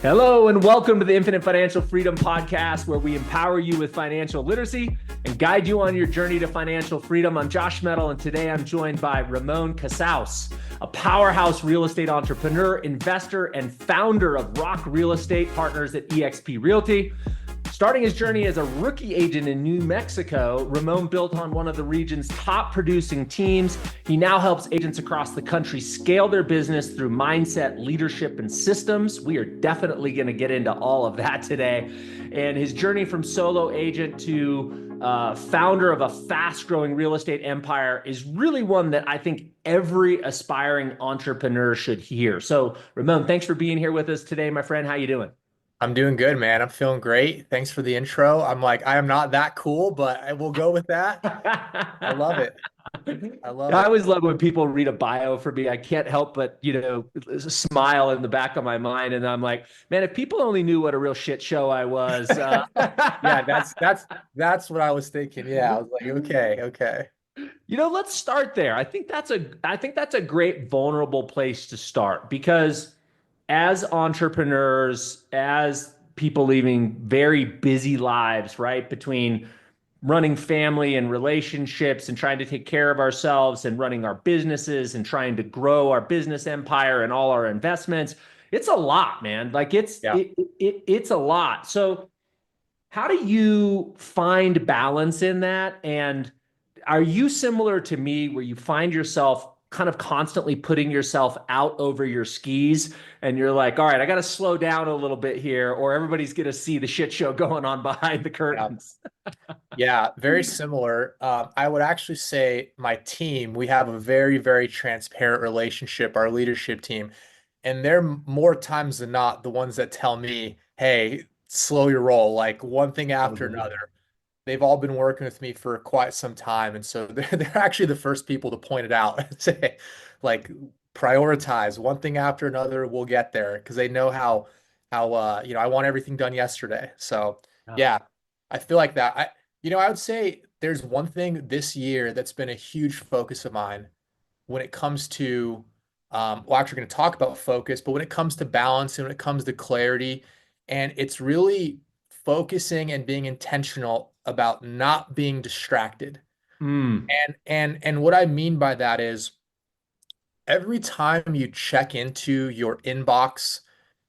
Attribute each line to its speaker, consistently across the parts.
Speaker 1: Hello and welcome to the Infinite Financial Freedom Podcast, where we empower you with financial literacy and guide you on your journey to financial freedom. I'm Josh Mettle, and today I'm joined by Ramon Casaus, a powerhouse real estate entrepreneur, investor, and founder of ROC Real Estate Partners at eXp Realty. Starting his journey as a rookie agent in New Mexico, Ramon built on one of the region's top producing teams. He now helps agents across the country scale their business through mindset, leadership, and systems. We are definitely going to get into all of that today. And his journey from solo agent to founder of a fast-growing real estate empire is really one that I think every aspiring entrepreneur should hear. So, Ramon, thanks for being here with us today, my friend. How you doing?
Speaker 2: I'm doing good, man. I'm feeling great. Thanks for the intro. I am not that cool, but I will go with that. I love it. I love
Speaker 1: I
Speaker 2: it.
Speaker 1: always love when people read a bio for me. I can't help but, smile in the back of my mind. And I'm like, man, if people only knew what a real shit show I was.
Speaker 2: Yeah, that's what I was thinking. Yeah, I was like, okay, okay.
Speaker 1: Let's start there. I think that's a great vulnerable place to start because as entrepreneurs, as people leading very busy lives, right? Between running family and relationships and trying to take care of ourselves and running our businesses and trying to grow our business empire and all our investments. It's a lot, man. Like
Speaker 2: Yeah.
Speaker 1: it's a lot. So how do you find balance in that? And are you similar to me where you find yourself kind of constantly putting yourself out over your skis and you're like, all right, I got to slow down a little bit here or everybody's going to see the shit show going on behind the
Speaker 2: Yeah.
Speaker 1: curtains?
Speaker 2: Yeah, very similar. I would actually say my team, we have a very, very transparent relationship, our leadership team. And they're more times than not the ones that tell me, hey, slow your roll, like one thing after
Speaker 1: Totally.
Speaker 2: another. They've all been working with me for quite some time. And so they're actually the first people to point it out and say, like, prioritize one thing after another, we'll get there. Because they know how I want everything done yesterday. So
Speaker 1: Yeah.
Speaker 2: yeah, I feel like that. I would say there's one thing this year that's been a huge focus of mine when it comes to, well, actually, going to talk about focus, but when it comes to balance and when it comes to clarity, and it's really focusing and being intentional about not being distracted.
Speaker 1: Mm.
Speaker 2: And what I mean by that is every time you check into your inbox,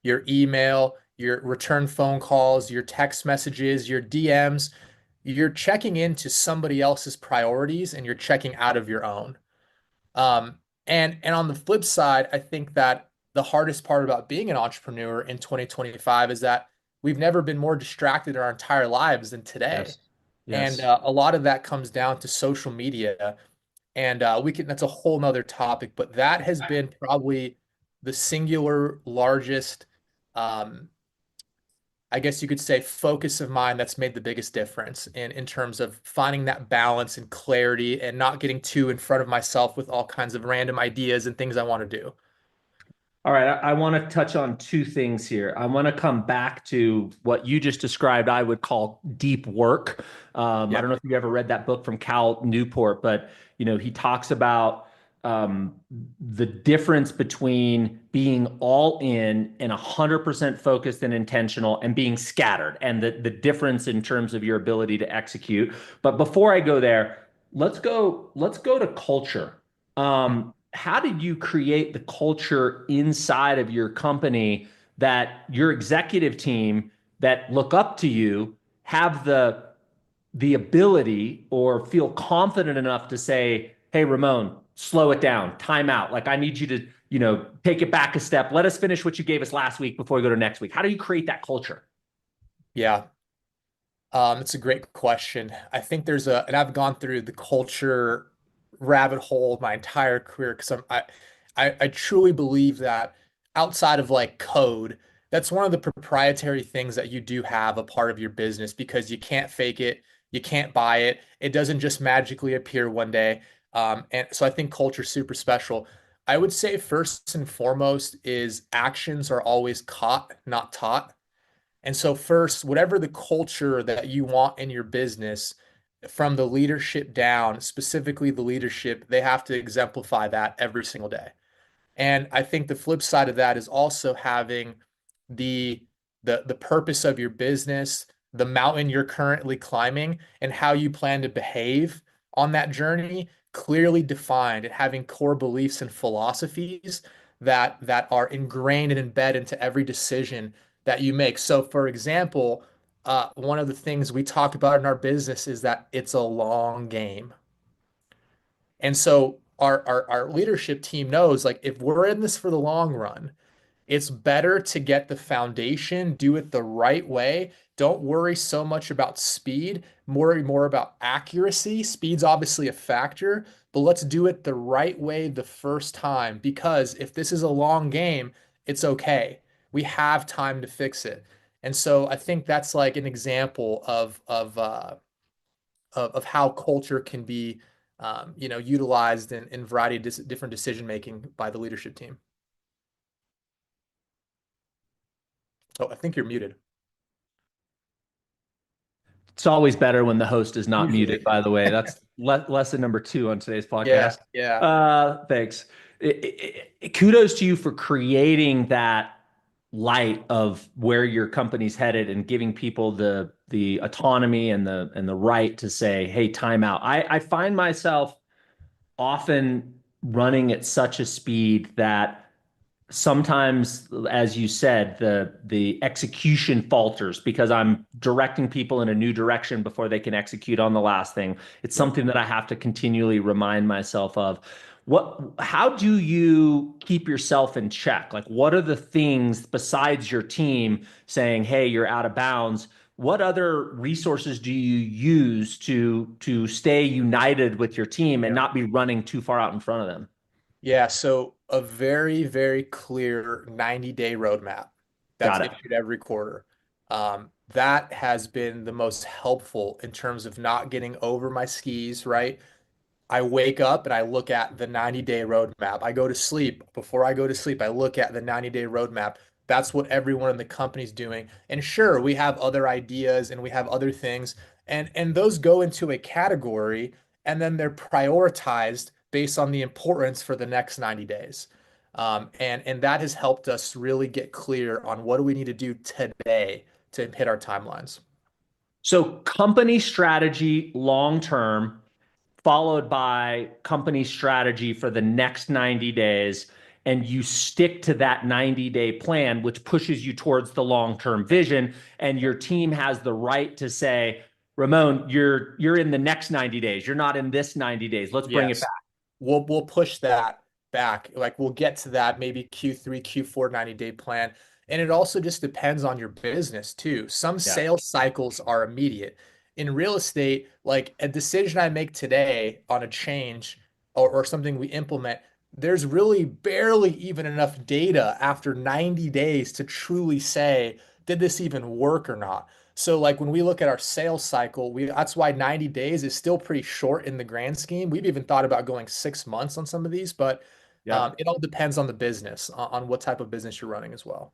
Speaker 2: your email, your return phone calls, your text messages, your DMs, you're checking into somebody else's priorities and you're checking out of your own. Um, and on the flip side, I think that the hardest part about being an entrepreneur in 2025 is that we've never been more distracted in our entire lives than today.
Speaker 1: Yes.
Speaker 2: And
Speaker 1: Yes.
Speaker 2: a lot of that comes down to social media. And that's a whole nother topic, but that has been probably the singular largest, um, I guess you could say, focus of mine that's made the biggest difference in terms of finding that balance and clarity and not getting too in front of myself with all kinds of random ideas and things I want to do.
Speaker 1: All right, I want to touch on two things here. I want to come back to what you just described, I would call deep work. I
Speaker 2: Yep.
Speaker 1: don't know if you've ever read that book from Cal Newport, but he talks about the difference between being all in and 100% focused and intentional and being scattered, and the difference in terms of your ability to execute. But before I go there, let's go to culture. How did you create the culture inside of your company that your executive team that look up to you have the ability or feel confident enough to say, "Hey, Ramon, slow it down, time out. Like I need you to, take it back a step. Let us finish what you gave us last week before we go to next week." How do you create that culture?
Speaker 2: Yeah. It's a great question. I think and I've gone through the culture rabbit hole my entire career because I truly believe that outside of like code, that's one of the proprietary things that you do have a part of your business because you can't fake it, you can't buy it, it doesn't just magically appear one day. And so I think culture is super special. I would say first and foremost is actions are always caught, not taught. And so, first, whatever the culture that you want in your business, from the leadership down, specifically the leadership, they have to exemplify that every single day. And I think the flip side of that is also having the the purpose of your business, the mountain you're currently climbing, and how you plan to behave on that journey clearly defined, and having core beliefs and philosophies that are ingrained and embedded into every decision that you make. So, for example, one of the things we talk about in our business is that it's a long game. And so our leadership team knows, like, if we're in this for the long run, it's better to get the foundation, do it the right way. Don't worry so much about speed, more about accuracy. Speed's obviously a factor, but let's do it the right way the first time, because if this is a long game, it's okay. We have time to fix it. And so I think that's like an example of how culture can be utilized in a variety of different decision making by the leadership team. Oh, I think you're muted.
Speaker 1: It's always better when the host is not muted,
Speaker 2: Usually.
Speaker 1: by the way. That's lesson number 2 on today's
Speaker 2: Yeah,
Speaker 1: podcast.
Speaker 2: yeah,
Speaker 1: Thanks. Kudos to you for creating that light of where your company's headed and giving people the autonomy and the right to say, hey, time out. I find myself often running at such a speed that sometimes, as you said, the execution falters because I'm directing people in a new direction before they can execute on the last thing. It's
Speaker 2: yep.
Speaker 1: something that I have to continually remind myself of. How do you keep yourself in check? Like, what are the things besides your team saying, hey, you're out of bounds? What other resources do you use to stay united with your team and
Speaker 2: Yeah.
Speaker 1: not be running too far out in front of them?
Speaker 2: Yeah, so a very, very clear 90-day roadmap that's
Speaker 1: Got it.
Speaker 2: issued every quarter. That has been the most helpful in terms of not getting over my skis, right? I wake up and I look at the 90-day roadmap. I go to sleep. Before I go to sleep, I look at the 90-day roadmap. That's what everyone in the company's doing. And sure, we have other ideas and we have other things, and those go into a category, and then they're prioritized based on the importance for the next 90 days. And that has helped us really get clear on what do we need to do today to hit our timelines.
Speaker 1: So company strategy long term, followed by company strategy for the next 90 days. And you stick to that 90-day plan, which pushes you towards the long-term vision. And your team has the right to say, Ramon, you're in the next 90 days. You're not in this 90 days. Let's bring it back.
Speaker 2: Yes. We'll push that back. Like, we'll get to that maybe Q3, Q4 90-day plan. And it also just depends on your business too. Some
Speaker 1: Yeah.
Speaker 2: sales cycles are immediate. In real estate, like a decision I make today on a change, or something we implement, there's really barely even enough data after 90 days to truly say, did this even work or not? So, like, when we look at our sales cycle, that's why 90 days is still pretty short in the grand scheme. We've even thought about going 6 months on some of these, but
Speaker 1: Yep.
Speaker 2: it all depends on the business, on what type of business you're running as well.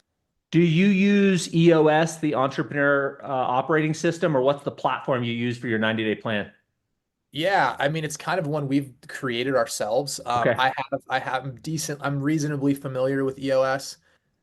Speaker 1: Do you use EOS, the entrepreneur operating system, or what's the platform you use for your 90-day plan?
Speaker 2: Yeah, I mean, it's kind of one we've created ourselves.
Speaker 1: Okay.
Speaker 2: I'm reasonably familiar with EOS,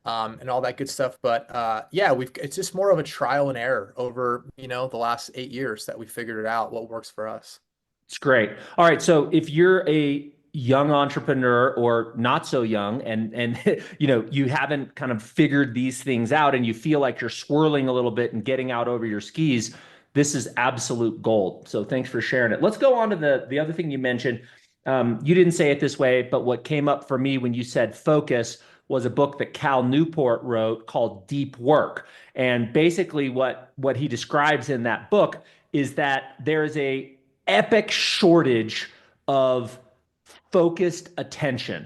Speaker 2: and all that good stuff. But yeah, it's just more of a trial and error over, the last 8 years that we figured it out what works for us.
Speaker 1: It's great. All right. So if you're a young entrepreneur or not so young and you haven't kind of figured these things out and you feel like you're swirling a little bit and getting out over your skis, this is absolute gold. So thanks for sharing it. Let's go on to the other thing you mentioned. You didn't say it this way, but what came up for me when you said focus was a book that Cal Newport wrote called Deep Work. And basically what he describes in that book is that there is a epic shortage of focused attention,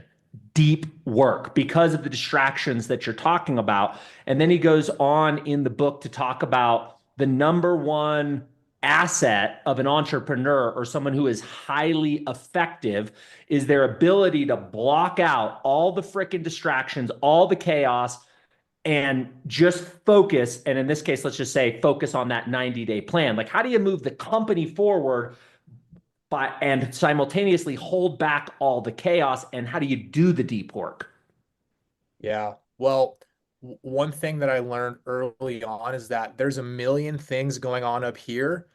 Speaker 1: deep work because of the distractions that you're talking about. And then he goes on in the book to talk about the number one asset of an entrepreneur or someone who is highly effective is their ability to block out all the freaking distractions, all the chaos, and just focus. And in this case, let's just say focus on that 90-day plan. Like, how do you move the company forward and simultaneously hold back all the chaos? And how do you do the deep work?
Speaker 2: Yeah. Well, one thing that I learned early on is that there's a million things going on up here.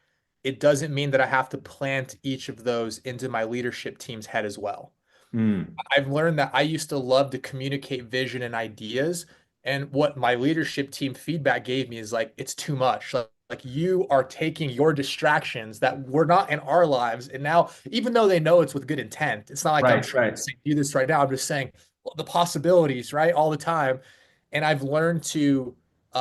Speaker 2: It doesn't mean that I have to plant each of those into my leadership team's head as well.
Speaker 1: Mm,
Speaker 2: I've learned that I used to love to communicate vision and ideas. And what my leadership team feedback gave me is like, it's too much. Like you are taking your distractions that were not in our lives. And now, even though they know it's with good intent, it's not like I'm
Speaker 1: right,
Speaker 2: trying to
Speaker 1: right.
Speaker 2: say, do this right now. I'm just saying well, the possibilities, right? All the time. And I've learned to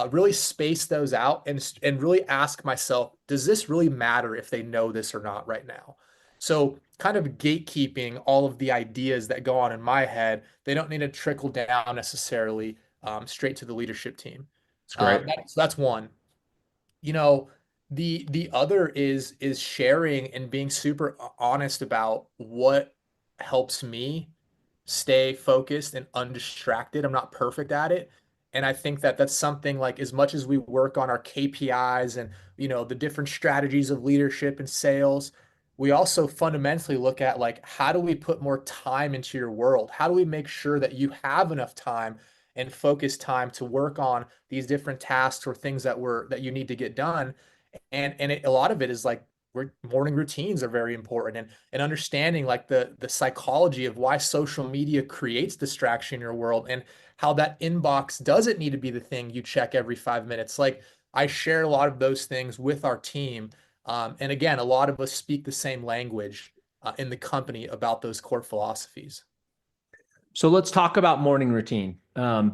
Speaker 2: really space those out and really ask myself, does this really matter if they know this or not right now? So kind of gatekeeping all of the ideas that go on in my head, they don't need to trickle down necessarily straight to the leadership team.
Speaker 1: It's great.
Speaker 2: So that's one. You know, the other is sharing and being super honest about what helps me stay focused and undistracted. I'm not perfect at it. And I think that that's something like as much as we work on our KPIs and the different strategies of leadership and sales, we also fundamentally look at like how do we put more time into your world? How do we make sure that you have enough time and focus time to work on these different tasks or things that you need to get done? A lot of it is like morning routines are very important and understanding like the psychology of why social media creates distraction in your world and how that inbox doesn't need to be the thing you check every 5 minutes. Like I share a lot of those things with our team. And again, a lot of us speak the same language in the company about those core philosophies.
Speaker 1: So let's talk about morning routine,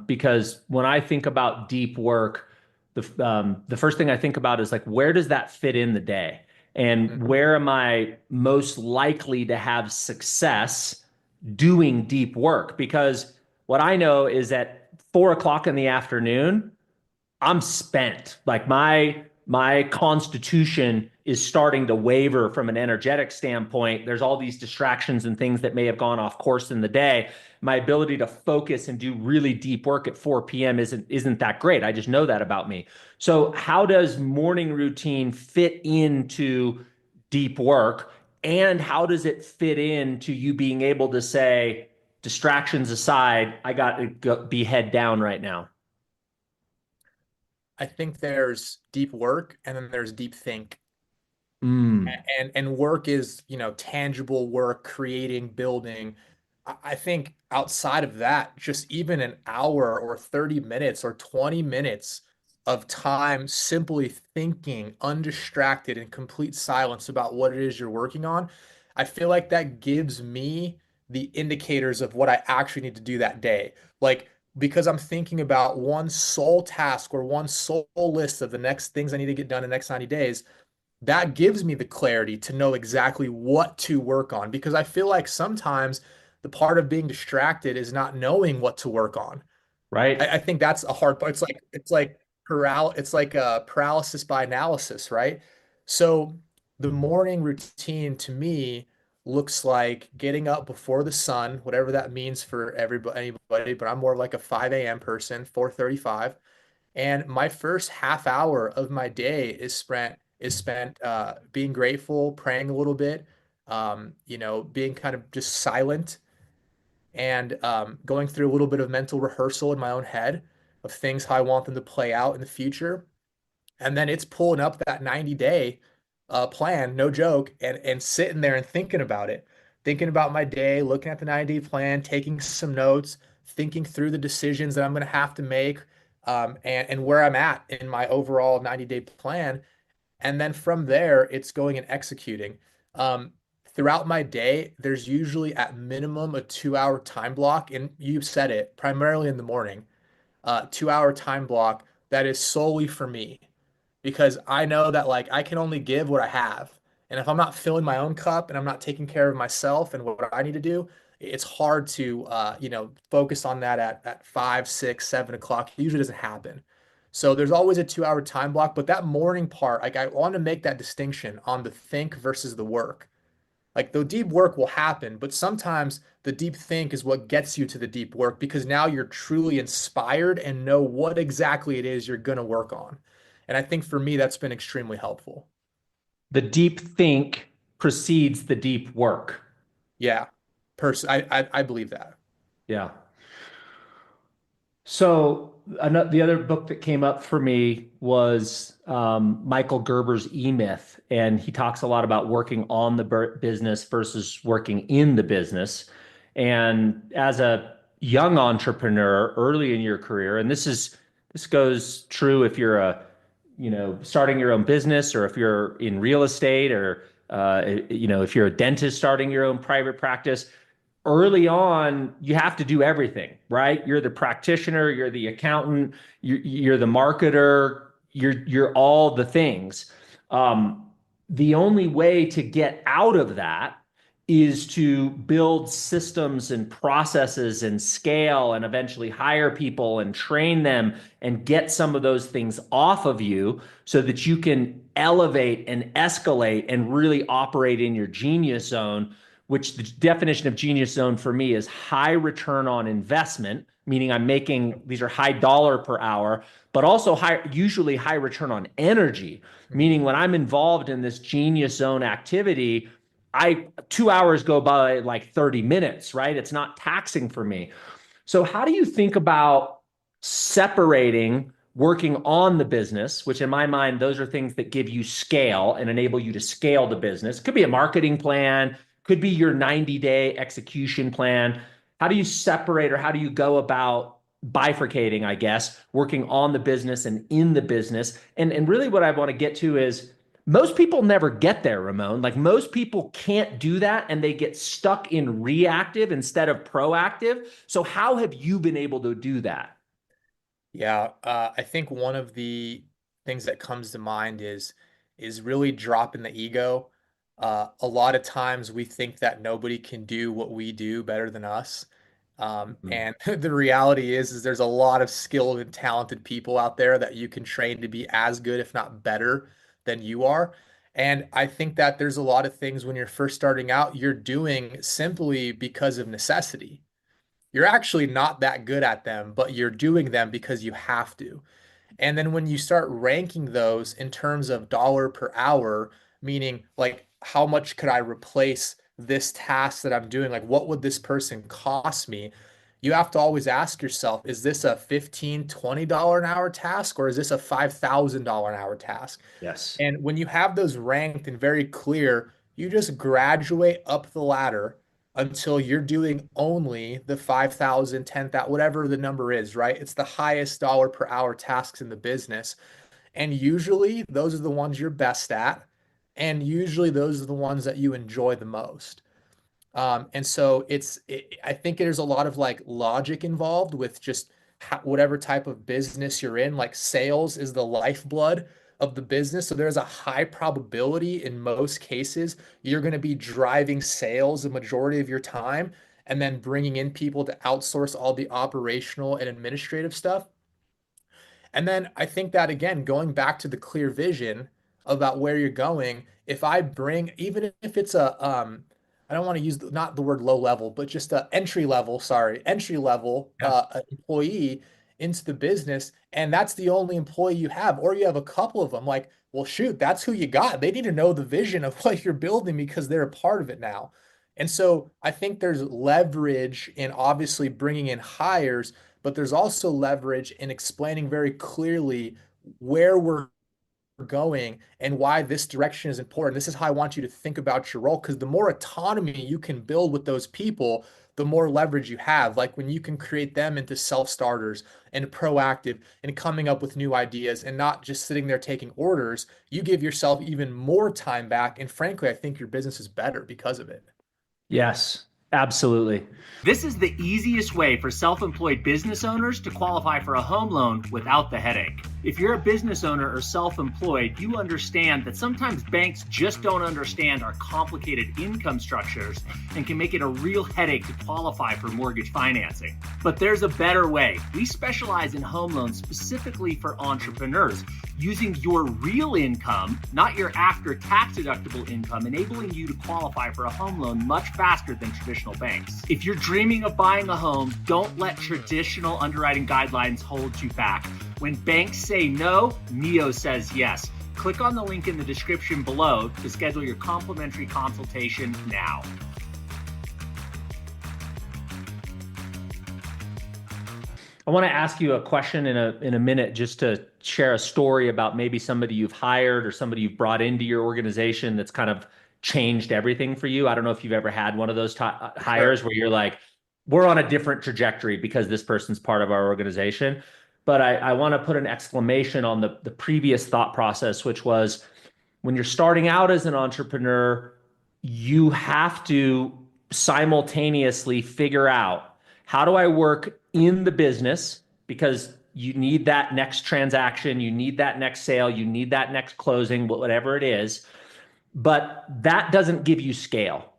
Speaker 1: because when I think about deep work, the first thing I think about is like where does that fit in the day, and
Speaker 2: Mhm.
Speaker 1: where am I most likely to have success doing deep work? Because what I know is at 4 o'clock in the afternoon, I'm spent. Like my constitution is starting to waver from an energetic standpoint. There's all these distractions and things that may have gone off course in the day. My ability to focus and do really deep work at 4 p.m. isn't that great. I just know that about me. So how does morning routine fit into deep work? And how does it fit into you being able to say, distractions aside, I got to be head down right now?
Speaker 2: I think there's deep work and then there's deep think.
Speaker 1: Mm,
Speaker 2: And work is tangible work, creating, building. I think outside of that, just even an hour or 30 minutes or 20 minutes of time simply thinking undistracted in complete silence about what it is you're working on, I feel like that gives me the indicators of what I actually need to do that day. Like because I'm thinking about one sole task or one sole list of the next things I need to get done in the next 90 days, that gives me the clarity to know exactly what to work on because I feel like sometimes the part of being distracted is not knowing what to work on.
Speaker 1: right.
Speaker 2: I think that's a hard part. It's like a paralysis by analysis, right? So the morning routine to me looks like getting up before the sun, whatever that means for anybody, but I'm more like a 5 a.m. person, 4:35. And my first half hour of my day is spent being grateful, praying a little bit, being kind of just silent and going through a little bit of mental rehearsal in my own head of things how I want them to play out in the future. And then it's pulling up that 90-day plan, no joke, and sitting there and thinking about it, thinking about my day, looking at the 90-day plan, taking some notes, thinking through the decisions that I'm going to have to make, and where I'm at in my overall 90-day plan. And then from there, it's going and executing. Um, Throughout my day, there's usually at minimum a 2 hour time block, and you said it, primarily in the morning, 2 hour time block that is solely for me because I know that like I can only give what I have. And if I'm not filling my own cup and I'm not taking care of myself and what I need to do, it's hard to focus on that at 5, 6, 7 o'clock. It usually doesn't happen. So there's always a 2 hour time block, but that morning part, like I want to make that distinction on the think versus the work. Like the deep work will happen, but sometimes the deep think is what gets you to the deep work because now you're truly inspired and know what exactly it is you're going to work on. And I think for me, that's been extremely helpful.
Speaker 1: The deep think precedes the deep work.
Speaker 2: Yeah, I believe that.
Speaker 1: Yeah. So the other book that came up for me was Michael Gerber's E-Myth, and he talks a lot about working on the business versus working in the business. And as a young entrepreneur early in your career, and this goes true if you're starting your own business, or if you're in real estate, or if you're a dentist starting your own private practice. Early on, you have to do everything, right? You're the practitioner, you're the accountant, you're the marketer, you're all the things. The only way to get out of that is to build systems and processes and scale, and eventually hire people and train them and get some of those things off of you so that you can elevate and escalate and really operate in your genius zone, which the definition of genius zone for me is high return on investment, meaning these are high dollar per hour, but also usually high return on energy, meaning when I'm involved in this genius zone activity, 2 hours go by like 30 minutes, right? It's not taxing for me. So how do you think about separating working on the business, which in my mind, those are things that give you scale and enable you to scale the business? Could be a marketing plan, could be your 90-day execution plan. How do you separate, or how do you go about bifurcating, I guess, working on the business and in the business? And really what I want to get to is most people never get there, Ramon. Like, most people can't do that, and they get stuck in reactive instead of proactive. So how have you been able to do that?
Speaker 2: Yeah, I think one of the things that comes to mind is really dropping the ego. A lot of times we think that nobody can do what we do better than us.
Speaker 1: Mhm.
Speaker 2: And the reality is there's a lot of skilled and talented people out there that you can train to be as good, if not better, than you are. And I think that there's a lot of things when you're first starting out, you're doing simply because of necessity. You're actually not that good at them, but you're doing them because you have to. And then when you start ranking those in terms of dollar per hour, meaning like how much could I replace this task that I'm doing? Like what would this person cost me? You have to always ask yourself, is this a $15, $20 an hour task, or is this a $5,000 an hour task?
Speaker 1: Yes.
Speaker 2: And when you have those ranked and very clear, you just graduate up the ladder until you're doing only the 5,000, 10,000, whatever the number is, right? It's the highest dollar per hour tasks in the business. And usually those are the ones you're best at. And usually those are the ones that you enjoy the most. And so I think there's a lot of like logic involved with just whatever type of business you're in. Like sales is the lifeblood of the business. So there's a high probability in most cases you're going to be driving sales the majority of your time, and then bringing in people to outsource all the operational and administrative stuff. And then I think that again, going back to the clear vision about where you're going, if I bring, even if it's I don't want to use not the word low level, but just a entry level
Speaker 1: Yeah.
Speaker 2: employee into the business, and that's the only employee you have, or you have a couple of them, like, well, shoot, that's who you got. They need to know the vision of what you're building because they're a part of it now. And so I think there's leverage in obviously bringing in hires, but there's also leverage in explaining very clearly where we're going and why this direction is important. This is how I want you to think about your role, because the more autonomy you can build with those people, the more leverage you have. Like when you can create them into self-starters and proactive and coming up with new ideas and not just sitting there taking orders, you give yourself even more time back. And frankly, I think your business is better because of it.
Speaker 1: Yes, absolutely.
Speaker 3: This is the easiest way for self-employed business owners to qualify for a home loan without the headache. If you're a business owner or self-employed, you understand that sometimes banks just don't understand our complicated income structures and can make it a real headache to qualify for mortgage financing. But there's a better way. We specialize in home loans specifically for entrepreneurs, using your real income, not your after-tax deductible income, enabling you to qualify for a home loan much faster than traditional banks. If you're dreaming of buying a home, don't let traditional underwriting guidelines hold you back. When banks say no, Neo says yes. Click on the link in the description below to schedule your complimentary consultation now.
Speaker 1: I I want to ask you a question in a minute, just to share a story about maybe somebody you've hired or somebody you've brought into your organization that's kind of changed everything for you. I don't know if you've ever had one of those
Speaker 2: Sure.
Speaker 1: hires where you're like, we're on a different trajectory because this person's part of our organization. But I want to put an exclamation on the previous thought process, which was when you're starting out as an entrepreneur, you have to simultaneously figure out, how do I work in the business? Because you need that next transaction, you need that next sale, you need that next closing, whatever it is. But that doesn't give you scale.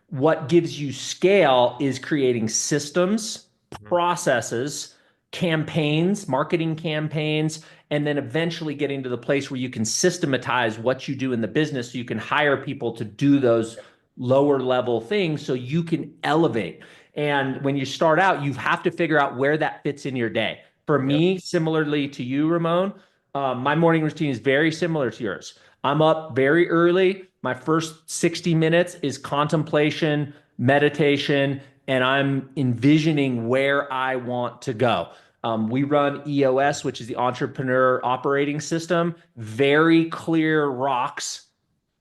Speaker 1: What gives you scale is creating systems,
Speaker 2: Mhm.
Speaker 1: processes, campaigns, marketing campaigns, and then eventually getting to the place where you can systematize what you do in the business so you can hire people to do those lower level things so you can elevate. And when you start out, you have to figure out where that fits in your day. For
Speaker 2: Yep.
Speaker 1: me, similarly to you, Ramon, my morning routine is very similar to yours. I'm up very early. My first 60 minutes is contemplation, meditation, and I'm envisioning where I want to go. We run EOS, which is the Entrepreneur Operating System, very clear rocks.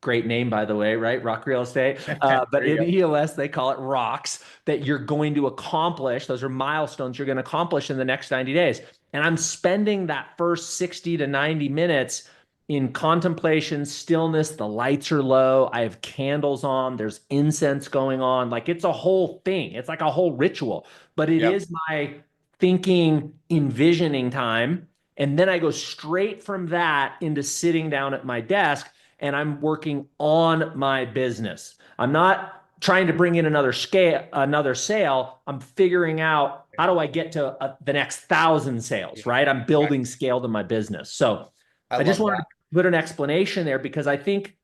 Speaker 1: Great name, by the way, right? ROC Real Estate. But
Speaker 2: There you
Speaker 1: in
Speaker 2: go.
Speaker 1: EOS, they call it rocks that you're going to accomplish. Those are milestones you're going to accomplish in the next 90 days. And I'm spending that first 60 to 90 minutes in contemplation, stillness. The lights are low. I have candles on. There's incense going on. Like, it's a whole thing. It's like a whole ritual, but it
Speaker 2: Yep.
Speaker 1: is my thinking, envisioning time. And then I go straight from that into sitting down at my desk and I'm working on my business. I'm not trying to bring in another sale. I'm figuring out, how do I get to the next 1,000 sales,
Speaker 2: Yeah.
Speaker 1: right? I'm building scale to my business. So
Speaker 2: I
Speaker 1: I just
Speaker 2: love
Speaker 1: wanted to
Speaker 2: that.
Speaker 1: put an explanation there because I think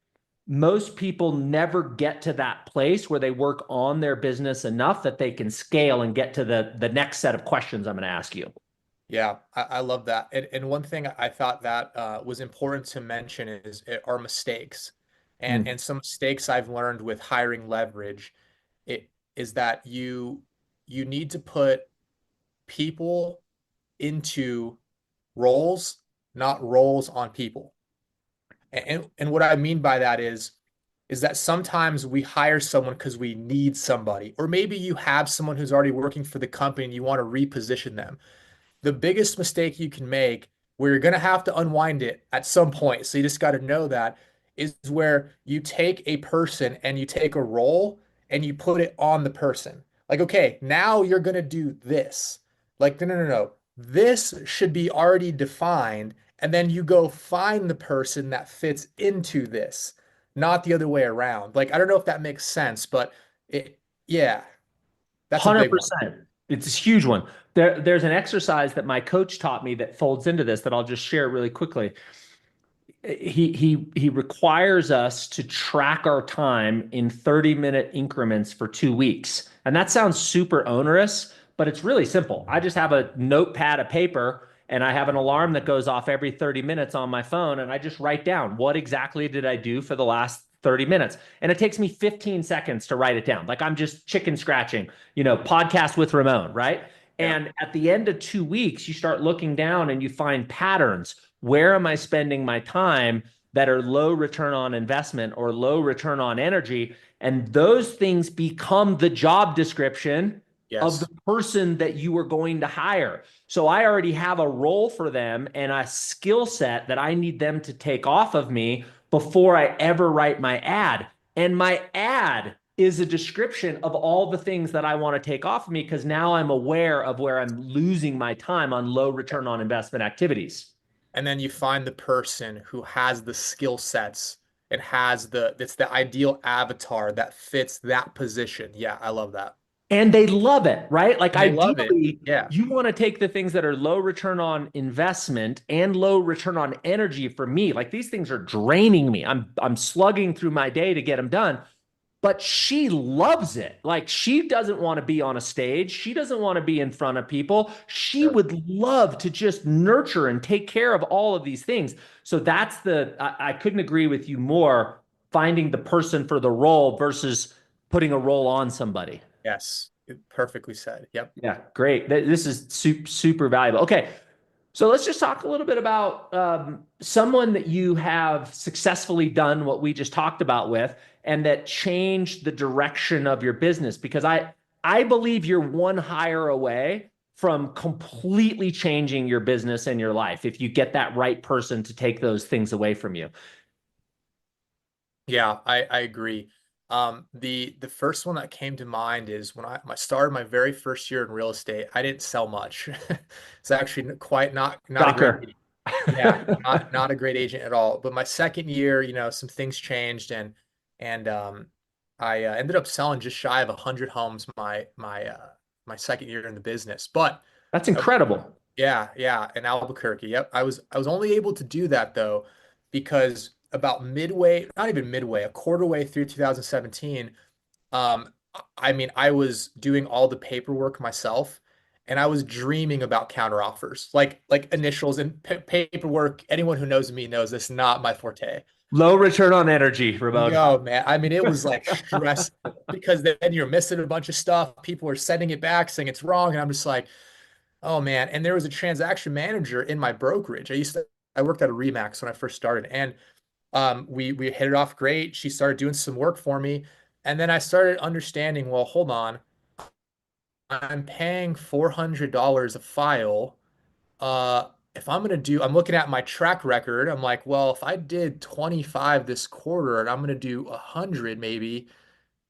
Speaker 1: most people never get to that place where they work on their business enough that they can scale and get to the next set of questions I'm going to ask you.
Speaker 2: Yeah, I love that. And one thing I thought that was important to mention is are mistakes.
Speaker 1: Mm.
Speaker 2: And some mistakes I've learned with hiring leverage it is that you need to put people into roles, not roles on people. And what I mean by that is that sometimes we hire someone because we need somebody, or maybe you have someone who's already working for the company and you want to reposition them. The biggest mistake you can make, where you're going to have to unwind it at some point, so you just got to know that, is where you take a person and you take a role and you put it on the person. Like, okay, now you're going to do this. Like, no, no, no, no. This should be already defined. And then you go find the person that fits into this, not the other way around. Like, I don't know if that makes sense, but yeah, that's a big one.
Speaker 1: 100%. It's a huge one. There's an exercise that my coach taught me that folds into this that I'll just share really quickly. He requires us to track our time in 30-minute increments for 2 weeks. And that sounds super onerous, but it's really simple. I just have a notepad of paper and I have an alarm that goes off every 30 minutes on my phone. And I just write down, what exactly did I do for the last 30 minutes? And it takes me 15 seconds to write it down. Like, I'm just chicken scratching, podcast with Ramon, right?
Speaker 2: Yeah.
Speaker 1: And at the end of 2 weeks, you start looking down and you find patterns. Where am I spending my time that are low return on investment or low return on energy? And those things become the job description of the
Speaker 2: Yes.
Speaker 1: person that you are going to hire. So I already have a role for them and a skill set that I need them to take off of me before I ever write my ad. And my ad is a description of all the things that I want to take off of me, because now I'm aware of where I'm losing my time on low return on investment activities.
Speaker 2: And then you find the person who has the skill sets and has it's the ideal avatar that fits that position. Yeah, I love that.
Speaker 1: And they love it, right? Like,
Speaker 2: And they love it.
Speaker 1: ideally,
Speaker 2: Yeah.
Speaker 1: you want to take the things that are low return on investment and low return on energy. For me, like, these things are draining me. I'm slugging through my day to get them done. But she loves it. Like, she doesn't want to be on a stage. She doesn't want to be in front of people. She
Speaker 2: Sure.
Speaker 1: would love to just nurture and take care of all of these things. So I couldn't agree with you more, finding the person for the role versus putting a role on somebody.
Speaker 2: Yes. Perfectly said. Yep.
Speaker 1: Yeah, great. This is super, super valuable. Okay. So let's just talk a little bit about someone that you have successfully done what we just talked about with, and that changed the direction of your business. Because I believe you're one hire away from completely changing your business and your life if you get that right person to take those things away from you.
Speaker 2: Yeah, I agree. The first one that came to mind is when I started my very first year in real estate. I didn't sell much. It's actually quite not a great.
Speaker 1: Shocker.
Speaker 2: Yeah, not a great agent at all. But my second year, some things changed, and I ended up selling just shy of 100 homes my second year in the business. But
Speaker 1: That's
Speaker 2: uh,
Speaker 1: incredible.
Speaker 2: yeah, in Albuquerque. Yep. I was only able to do that though because about midway, not even midway, a quarter way through 2017, I mean, I was doing all the paperwork myself, and I was dreaming about counter offers, like initials and paperwork. Anyone who knows me knows that's not my forte.
Speaker 1: Low return on energy, Ramon.
Speaker 2: No, man. I mean, it was like stressful because then you're missing a bunch of stuff. People are sending it back saying it's wrong, and I'm just like, oh man. And there was a transaction manager in my brokerage. I worked at a Remax when I first started, and we hit it off great. She started doing some work for me, and then I started understanding, well, hold on, I'm paying $400 a file. If I'm looking at my track record. I'm like, well, if I did 25 this quarter and I'm gonna do 100 maybe,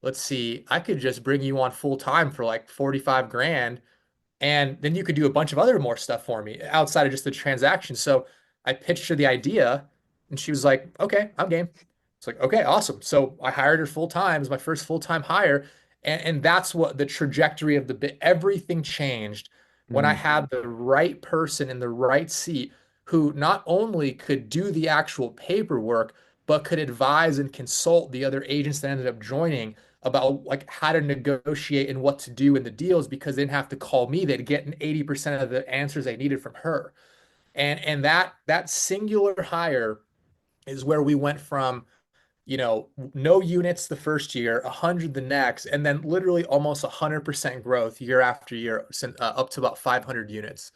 Speaker 2: let's see, I could just bring you on full time for like 45 grand, and then you could do a bunch of other more stuff for me outside of just the transaction. So I pitched her the idea, and she was like, okay, I'm game. It's like, okay, awesome. So I hired her full time as my first full time hire. And that's what the trajectory of the bit, everything changed when I
Speaker 1: Mm.
Speaker 2: had the right person in the right seat who not only could do the actual paperwork, but could advise and consult the other agents that ended up joining about like how to negotiate and what to do in the deals, because they didn't have to call me. They'd get an 80% of the answers they needed from her. And that singular hire is where we went from, no units the first year, 100 the next, and then literally almost 100% growth year after year, up to about 500 units.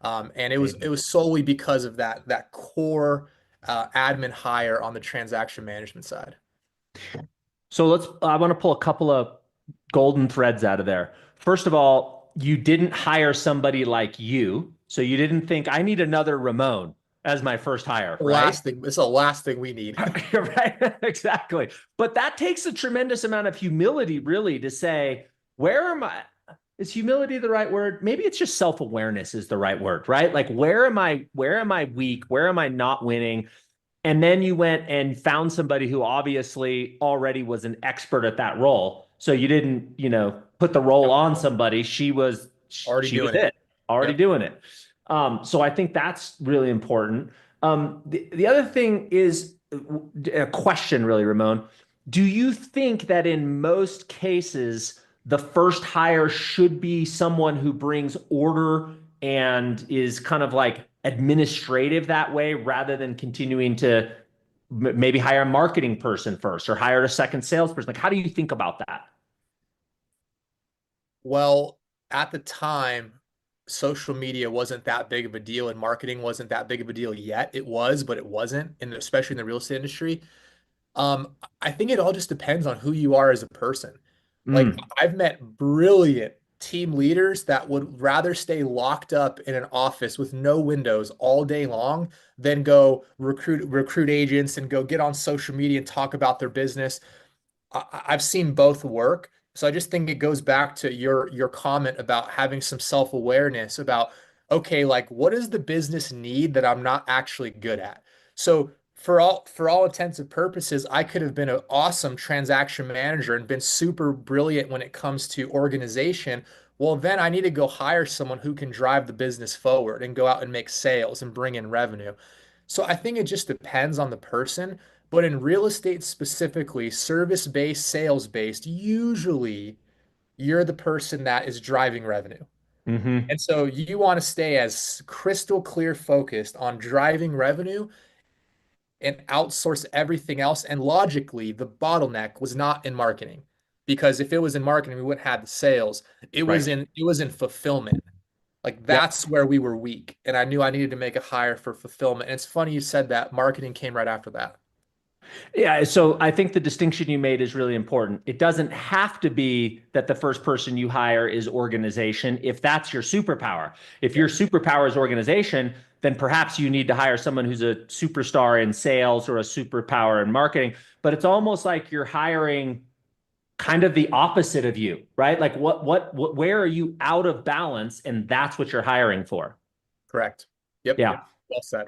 Speaker 2: And it was solely because of that core admin hire on the transaction management side.
Speaker 1: So I want to pull a couple of golden threads out of there. First of all, you didn't hire somebody like you. So you didn't think, I need another Ramon as my first hire,
Speaker 2: The
Speaker 1: right?
Speaker 2: last thing, it's the last thing we need.
Speaker 1: Right. Exactly. But that takes a tremendous amount of humility, really, to say, where am I? Is humility the right word? Maybe it's just self-awareness is the right word, right? Like, where am I weak? Where am I not winning? And then you went and found somebody who obviously already was an expert at that role. So you didn't, put the role
Speaker 2: Yep.
Speaker 1: on somebody. She was
Speaker 2: Already
Speaker 1: she was
Speaker 2: doing it.
Speaker 1: it, already
Speaker 2: Yep.
Speaker 1: doing it. So I think that's really important. The other thing is a question, really, Ramon. Do you think that in most cases, the first hire should be someone who brings order and is kind of like administrative that way, rather than continuing to maybe hire a marketing person first or hire a second salesperson? Like, how do you think about that?
Speaker 2: Well, at the time, social media wasn't that big of a deal and marketing wasn't that big of a deal yet. It was, but it wasn't, and especially in the real estate industry. I think it all just depends on who you are as a person. Like
Speaker 1: Mm.
Speaker 2: I've met brilliant team leaders that would rather stay locked up in an office with no windows all day long than go recruit agents and go get on social media and talk about their business. I've seen both work. So I just think it goes back to your comment about having some self-awareness about, okay, like what does the business need that I'm not actually good at? So for all intents and purposes, I could have been an awesome transaction manager and been super brilliant when it comes to organization. Well, then I need to go hire someone who can drive the business forward and go out and make sales and bring in revenue. So I think it just depends on the person. But in real estate specifically, service-based, sales-based, usually you're the person that is driving revenue.
Speaker 1: Hmm.
Speaker 2: And so you want to stay as crystal clear focused on driving revenue and outsource everything else. And logically, the bottleneck was not in marketing. because if it was in marketing, we wouldn't have the sales.
Speaker 1: Right.
Speaker 2: It was in fulfillment. Like
Speaker 1: Yep.
Speaker 2: that's where we were weak. And I knew I needed to make a hire for fulfillment. And it's funny you said that. Marketing came right after that.
Speaker 1: Yeah, so I think the distinction you made is really important. It doesn't have to be that the first person you hire is organization if that's your superpower. If
Speaker 2: Yeah.
Speaker 1: your superpower is organization, then perhaps you need to hire someone who's a superstar in sales or a superpower in marketing. But it's almost like you're hiring kind of the opposite of you, right? Like where are you out of balance? And that's what you're hiring for.
Speaker 2: Correct. Yep.
Speaker 1: Yeah.
Speaker 2: Well said.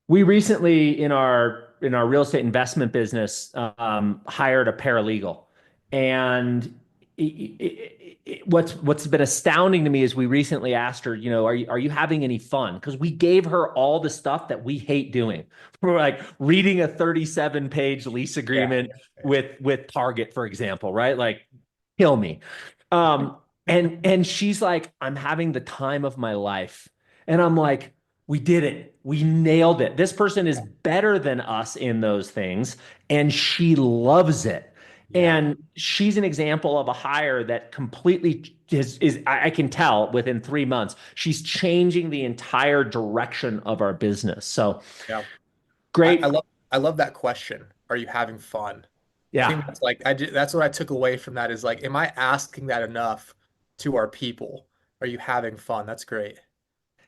Speaker 1: We recently in our real estate investment business hired a paralegal, and what's been astounding to me is we recently asked her, you know, are you having any fun? Because we gave her all the stuff that we hate doing. We're like reading a 37-page lease
Speaker 2: Yeah.
Speaker 1: agreement with Target, for example, right? Like, kill me. Um, and she's like, I'm having the time of my life, and I'm like, we did it. We nailed it. This person is better than us in those things, and she loves it.
Speaker 2: Yeah.
Speaker 1: And she's an example of a hire that completely is I can tell within 3 months, she's changing the entire direction of our business. So
Speaker 2: Yeah. I
Speaker 1: great.
Speaker 2: love that question. Are you having fun? I think
Speaker 1: Yeah.
Speaker 2: that's like that's what I took away from that is like, am I asking that enough to our people? Are you having fun? That's great.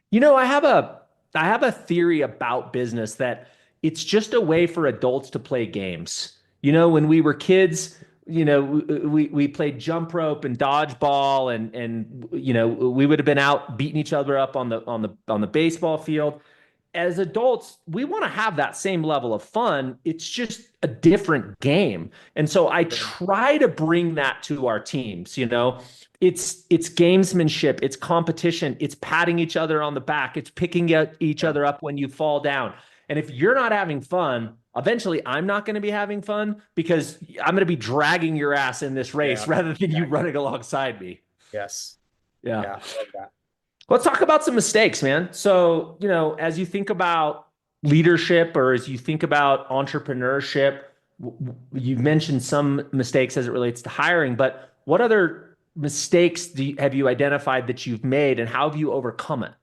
Speaker 1: You know, I have a theory about business that it's just a way for adults to play games. You know, when we were kids, you know, we played jump rope and dodgeball and you know, we would have been out beating each other up on the baseball field. As adults, we want to have that same level of fun. It's just a different game. And so I try to bring that to our teams, you know. It's gamesmanship, it's competition, it's patting each other on the back, it's picking each
Speaker 2: Yeah.
Speaker 1: other up when you fall down. And if you're not having fun, eventually I'm not going to be having fun because I'm going to be dragging your ass in this race
Speaker 2: Yeah.
Speaker 1: rather than you
Speaker 2: Exactly.
Speaker 1: running alongside me.
Speaker 2: Yes.
Speaker 1: Yeah.
Speaker 2: Yeah. I love that.
Speaker 1: Let's talk about some mistakes, man. So, you know, as you think about leadership or as you think about entrepreneurship, you've mentioned some mistakes as it relates to hiring, but what other mistakes have you identified that you've made and how have you overcome it?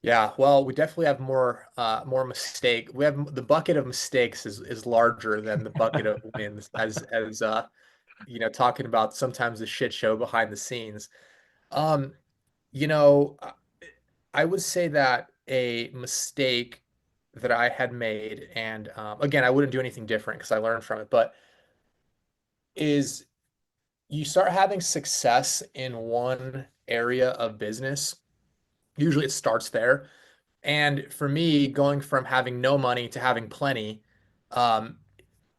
Speaker 2: Yeah, well, we definitely have more mistake. We have the bucket of mistakes is larger than the bucket of wins as you know, talking about sometimes the shit show behind the scenes. Um, you know, I would say that a mistake that I had made, and again, I wouldn't do anything different because I learned from it, but is you start having success in one area of business. Usually it starts there. And for me, going from having no money to having plenty, um,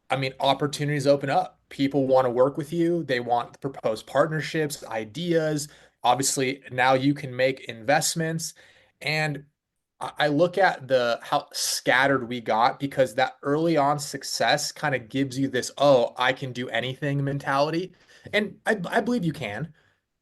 Speaker 2: I mean, opportunities open up. People want to work with you. They want to propose partnerships, ideas. Obviously, now you can make investments. And I look at the how scattered we got because that early on success kind of gives you this, oh, I can do anything mentality. And I believe you can,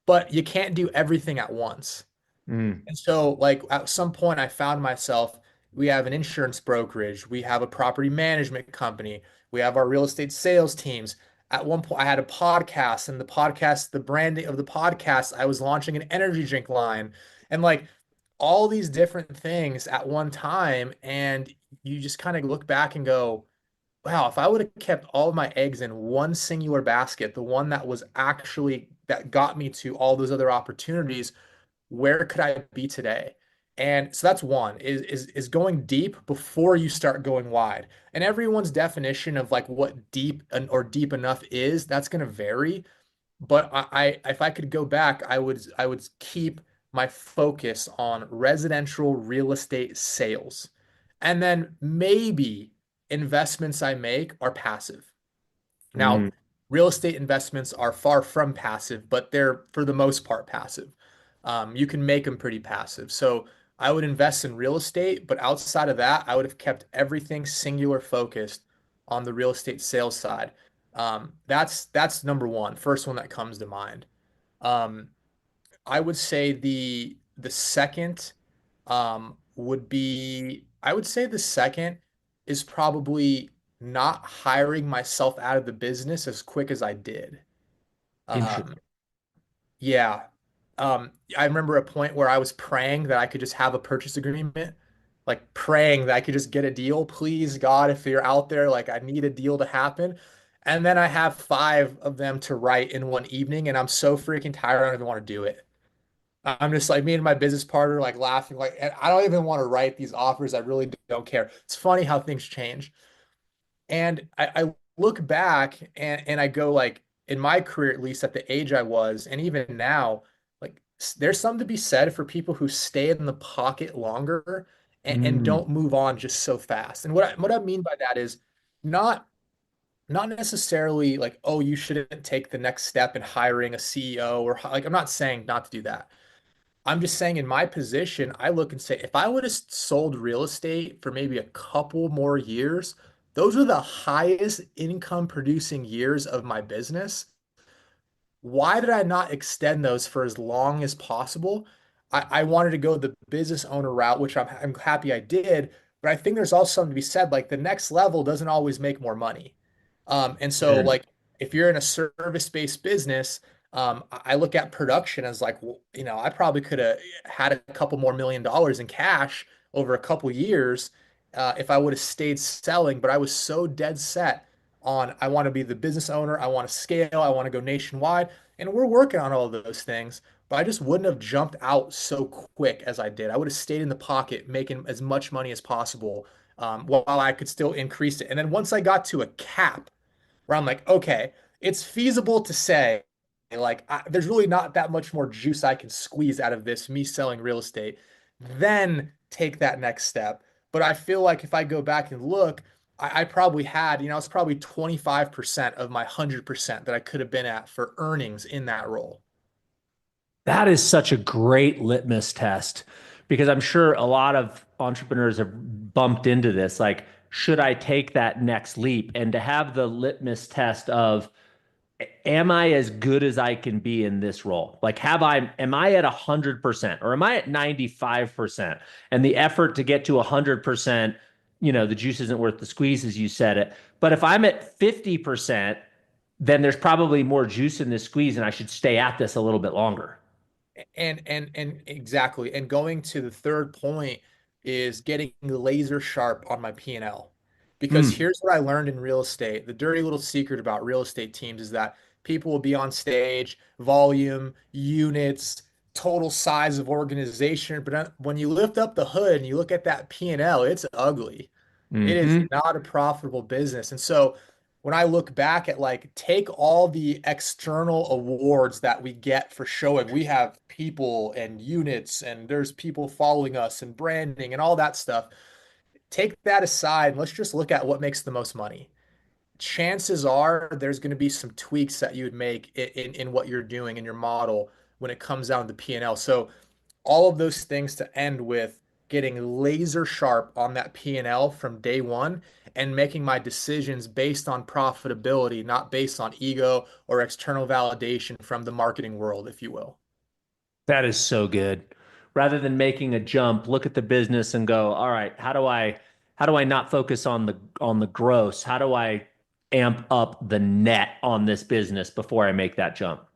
Speaker 2: but you can't do everything at once.
Speaker 1: Mm.
Speaker 2: And so, like, at some point, I found myself, we have an insurance brokerage, we have a property management company, we have our real estate sales teams. At one point, I had a podcast, and the branding of the podcast, I was launching an energy drink line, and like all these different things at one time. And you just kind of look back and go, wow, if I would have kept all of my eggs in one singular basket, the one that was actually that got me to all those other opportunities, where could I be today? And so that's one is going deep before you start going wide. And everyone's definition of like what deep or deep enough is, that's going to vary. But if I could go back, I would keep my focus on residential real estate sales. And then maybe investments I make are passive. Now,
Speaker 1: Mm.
Speaker 2: real estate investments are far from passive, but they're for the most part passive. You can make them pretty passive. So I would invest in real estate, but outside of that, I would have kept everything singular focused on the real estate sales side. That's number one, first one that comes to mind. Um, I would say the second would be I would say the second is probably not hiring myself out of the business as quick as I did. Um,
Speaker 1: Interesting.
Speaker 2: yeah. I remember a point where I was praying that I could just have a purchase agreement, like praying that I could just get a deal. Please, God, if you're out there, like I need a deal to happen. And then I have five of them to write in one evening, and I'm so freaking tired, I don't even want to do it. I'm just like me and my business partner, like laughing, like, and I don't even want to write these offers. I really don't care. It's funny how things change. And I look back and I go like in my career, at least at the age I was, and even now, like there's something to be said for people who stay in the pocket longer and
Speaker 1: Mm,
Speaker 2: don't move on just so fast. And what I mean by that is not not necessarily like, oh, you shouldn't take the next step in hiring a CEO or like I'm not saying not to do that. I'm just saying in my position, I look and say, if I would have sold real estate for maybe a couple more years, those are the highest income producing years of my business. Why did I not extend those for as long as possible? I wanted to go the business owner route, which I'm happy I did, but I think there's also something to be said, like the next level doesn't always make more money. And so
Speaker 1: mm.
Speaker 2: like if you're in a service-based business, I look at production as like, well, I probably could have had a couple more $1 million in cash over a couple years if I would have stayed selling, but I was so dead set on I want to be the business owner, I want to scale, I want to go nationwide. And we're working on all of those things, but I just wouldn't have jumped out so quick as I did. I would have stayed in the pocket, making as much money as possible, while I could still increase it. And then once I got to a cap where I'm like, okay, it's feasible to say, like, there's really not that much more juice I can squeeze out of this, me selling real estate, then take that next step. But I feel like if I go back and look, I probably had, it's probably 25% of my 100% that I could have been at for earnings in that role.
Speaker 1: That is such a great litmus test because I'm sure a lot of entrepreneurs have bumped into this. Like, should I take that next leap? And to have the litmus test of, am I as good as I can be in this role? Like, am I at 100% or am I at 95%? And the effort to get to 100%, the juice isn't worth the squeeze, as you said it. But if I'm at 50%, then there's probably more juice in this squeeze and I should stay at this a little bit longer.
Speaker 2: And exactly. And going to the third point is getting laser sharp on my P&L. Because
Speaker 1: Mm,
Speaker 2: here's what I learned in real estate. The dirty little secret about real estate teams is that people will be on stage, volume, units, total size of organization. But when you lift up the hood and you look at that P&L, it's ugly. It is
Speaker 1: hmm.
Speaker 2: not a profitable business. And so when I look back at like take all the external awards that we get for showing we have people and units and there's people following us and branding and all that stuff. Take that aside and let's just look at what makes the most money. Chances are there's going to be some tweaks that you would make in what you're doing in your model when it comes down to P&L. So all of those things to end with getting laser sharp on that P&L from day one and making my decisions based on profitability, not based on ego or external validation from the marketing world, if you will.
Speaker 1: That is so good. Rather than making a jump, look at the business and go, all right, how do I not focus on the gross? How do I amp up the net on this business before I make that jump?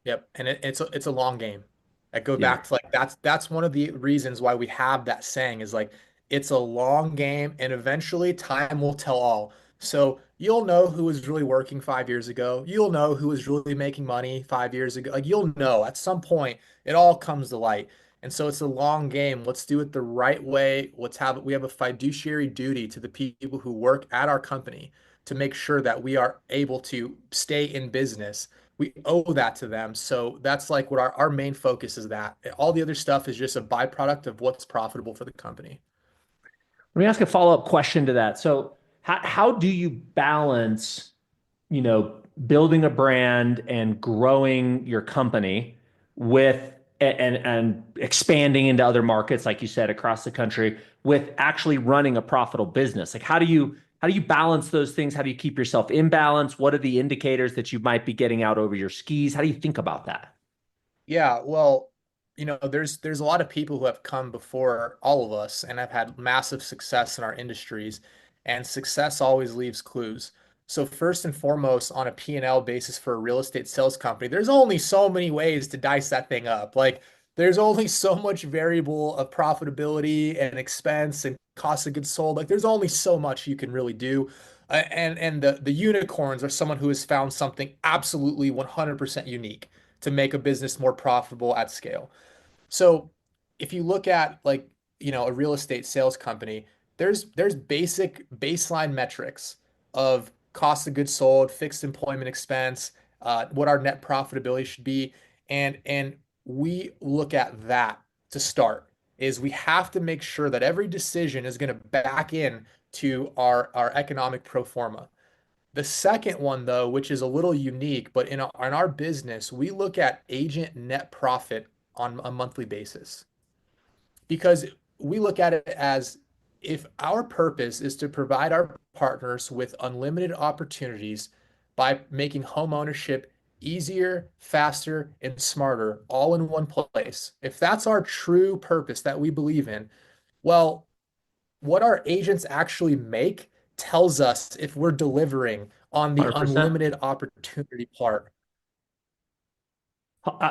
Speaker 2: Yep, and it's a long game. I go
Speaker 1: Yeah.
Speaker 2: back to like that's one of the reasons why we have that saying is like it's a long game and eventually time will tell all. So you'll know who was really working 5 years ago. You'll know who was really making money 5 years ago. Like you'll know at some point it all comes to light. And so it's a long game. Let's do it the right way. We have a fiduciary duty to the people who work at our company to make sure that we are able to stay in business. We owe that to them. So that's like what our main focus is that. All the other stuff is just a byproduct of what's profitable for the company.
Speaker 1: Let me ask a follow-up question to that. So, how do you balance, you know, building a brand and growing your company with and expanding into other markets, like you said, across the country, with actually running a profitable business? Like, how do you balance those things? How do you keep yourself in balance? What are the indicators that you might be getting out over your skis? How do you think about that?
Speaker 2: Yeah, well, there's a lot of people who have come before all of us and have had massive success in our industries. and success always leaves clues. So first and foremost, on a P&L basis for a real estate sales company, there's only so many ways to dice that thing up. Like there's only so much variable of profitability and expense and cost of goods sold. Like there's only so much you can really do. And the unicorns are someone who has found something absolutely 100% unique to make a business more profitable at scale. So if you look at like, a real estate sales company, there's basic baseline metrics of cost of goods sold, fixed employment expense, what our net profitability should be. And we look at that to start is we have to make sure that every decision is going to back in to our economic pro forma. The second one, though, which is a little unique, but in our business, we look at agent net profit on a monthly basis because we look at it as if our purpose is to provide our partners with unlimited opportunities by making home ownership easier, faster, and smarter all in one place. If that's our true purpose that we believe in, well, what our agents actually make tells us if we're delivering on the
Speaker 1: 100%.
Speaker 2: unlimited opportunity part.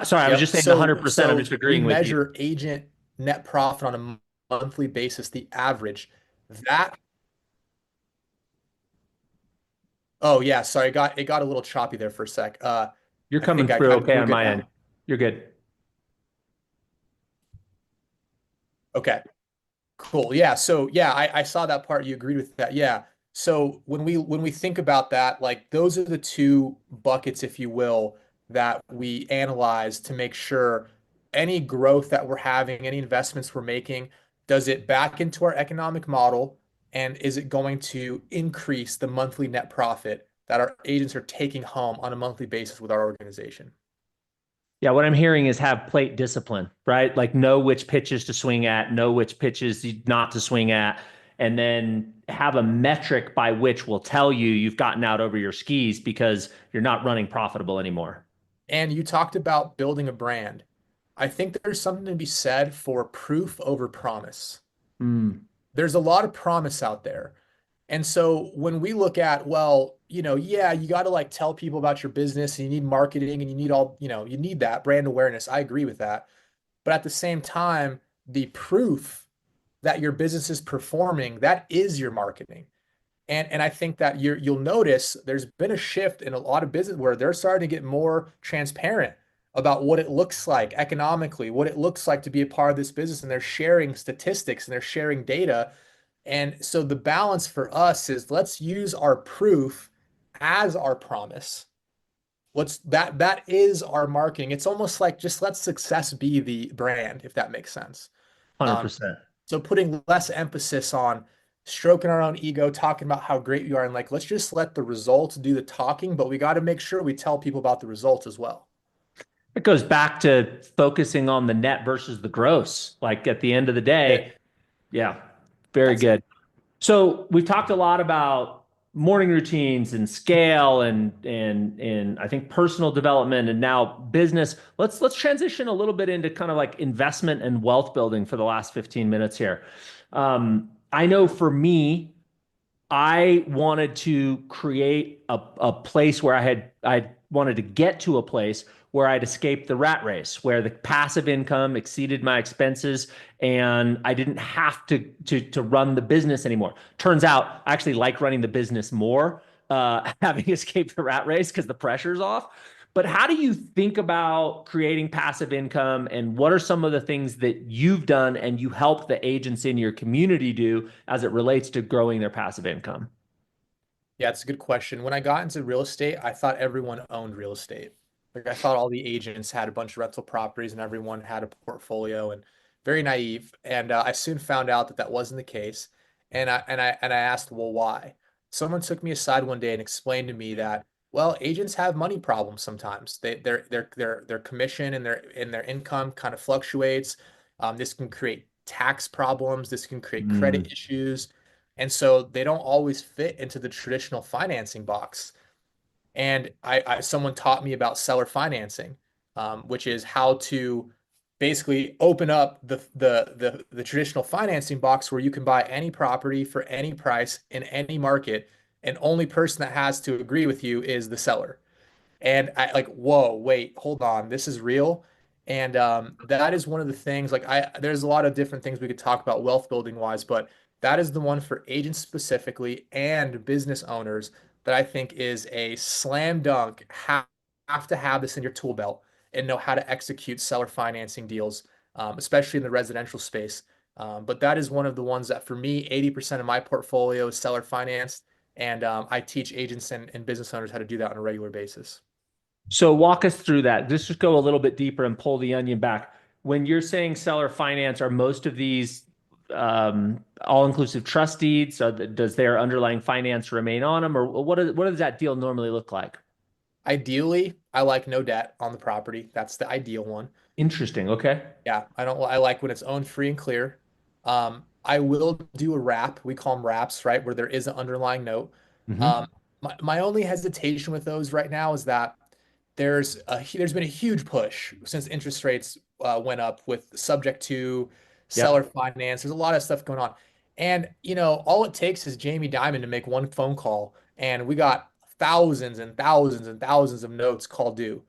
Speaker 1: Sorry, I was
Speaker 2: Yep.
Speaker 1: just saying the
Speaker 2: So
Speaker 1: 100%. I'm
Speaker 2: so
Speaker 1: just
Speaker 2: we
Speaker 1: agreeing with you.
Speaker 2: measure agent net profit on a monthly basis, the average. That Oh yeah, sorry, it got a little choppy there for a sec.
Speaker 1: You're
Speaker 2: I
Speaker 1: coming
Speaker 2: think
Speaker 1: through okay
Speaker 2: we're
Speaker 1: on
Speaker 2: good
Speaker 1: my end.
Speaker 2: now.
Speaker 1: You're good.
Speaker 2: Okay. Cool. Yeah. So yeah, I saw that part. You agreed with that. Yeah. So when we think about that, like those are the two buckets, if you will, that we analyze to make sure any growth that we're having, any investments we're making, does it back into our economic model, and is it going to increase the monthly net profit that our agents are taking home on a monthly basis with our organization?
Speaker 1: Yeah, what I'm hearing is have plate discipline, right? Like know which pitches to swing at, know which pitches not to swing at, and then have a metric by which will tell you you've gotten out over your skis because you're not running profitable anymore.
Speaker 2: And you talked about building a brand. I think there's something to be said for proof over promise.
Speaker 1: Mm,
Speaker 2: There's a lot of promise out there. And so when we look at, well, yeah, you got to like tell people about your business and you need marketing and you need you need that brand awareness. I agree with that. But at the same time, the proof that your business is performing, that is your marketing. And I think that you'll notice there's been a shift in a lot of business where they're starting to get more transparent about what it looks like economically, what it looks like to be a part of this business, and they're sharing statistics and they're sharing data. And so the balance for us is let's use our proof as our promise. That is our marketing. It's almost like just let success be the brand, if that makes sense. Um,
Speaker 1: 100%.
Speaker 2: so putting less emphasis on stroking our own ego, talking about how great we are, and like let's just let the results do the talking, but we got to make sure we tell people about the results as well.
Speaker 1: It goes back to focusing on the net versus the gross. Like at the end of the day,
Speaker 2: It,
Speaker 1: yeah, very
Speaker 2: that's it.
Speaker 1: good. So we've talked a lot about morning routines and scale and I think personal development and now business. Let's transition a little bit into kind of like investment and wealth building for the last 15 minutes here. I know for me, I wanted to create a place where I wanted to get to a place where I'd escape the rat race, where the passive income exceeded my expenses and I didn't have to run the business anymore. Turns out I actually like running the business more, having escaped the rat race because the pressure's off. But how do you think about creating passive income and what are some of the things that you've done and you help the agents in your community do as it relates to growing their passive income?
Speaker 2: Yeah, it's a good question. When I got into real estate, I thought everyone owned real estate. Like I thought all the agents had a bunch of rental properties and everyone had a portfolio and very naive. And I soon found out that that wasn't the case. And I asked, well, why? Someone took me aside one day and explained to me that, well, agents have money problems sometimes. Their commission and their income kind of fluctuates. This can create tax problems. This can create credit
Speaker 1: Mm,
Speaker 2: issues. And so they don't always fit into the traditional financing box. And someone taught me about seller financing, which is how to basically open up the traditional financing box where you can buy any property for any price in any market, and only person that has to agree with you is the seller. And I like, whoa, wait, hold on, this is real. And that is one of the things, like there's a lot of different things we could talk about wealth building wise, but that is the one for agents specifically and business owners that I think is a slam dunk. Have to have this in your tool belt and know how to execute seller financing deals, especially in the residential space. But that is one of the ones that for me, 80% of my portfolio is seller financed. And I teach agents and business owners how to do that on a regular basis.
Speaker 1: So walk us through that. Let's just go a little bit deeper and pull the onion back. When you're saying seller finance, are most of these all-inclusive trust deeds? Does their underlying finance remain on them, or what does that deal normally look like?
Speaker 2: Ideally, I like no debt on the property. That's the ideal one.
Speaker 1: Interesting. Okay.
Speaker 2: Yeah, I don't. I like when it's owned free and clear. I will do a wrap. We call them wraps, right? Where there is an underlying note.
Speaker 1: Hmm.
Speaker 2: Um, my only hesitation with those right now is that there's been a huge push since interest rates went up with subject to seller
Speaker 1: Yep.
Speaker 2: finance. There's a lot of stuff going on, and all it takes is Jamie Dimon to make one phone call, and we got thousands and thousands and thousands of notes called due,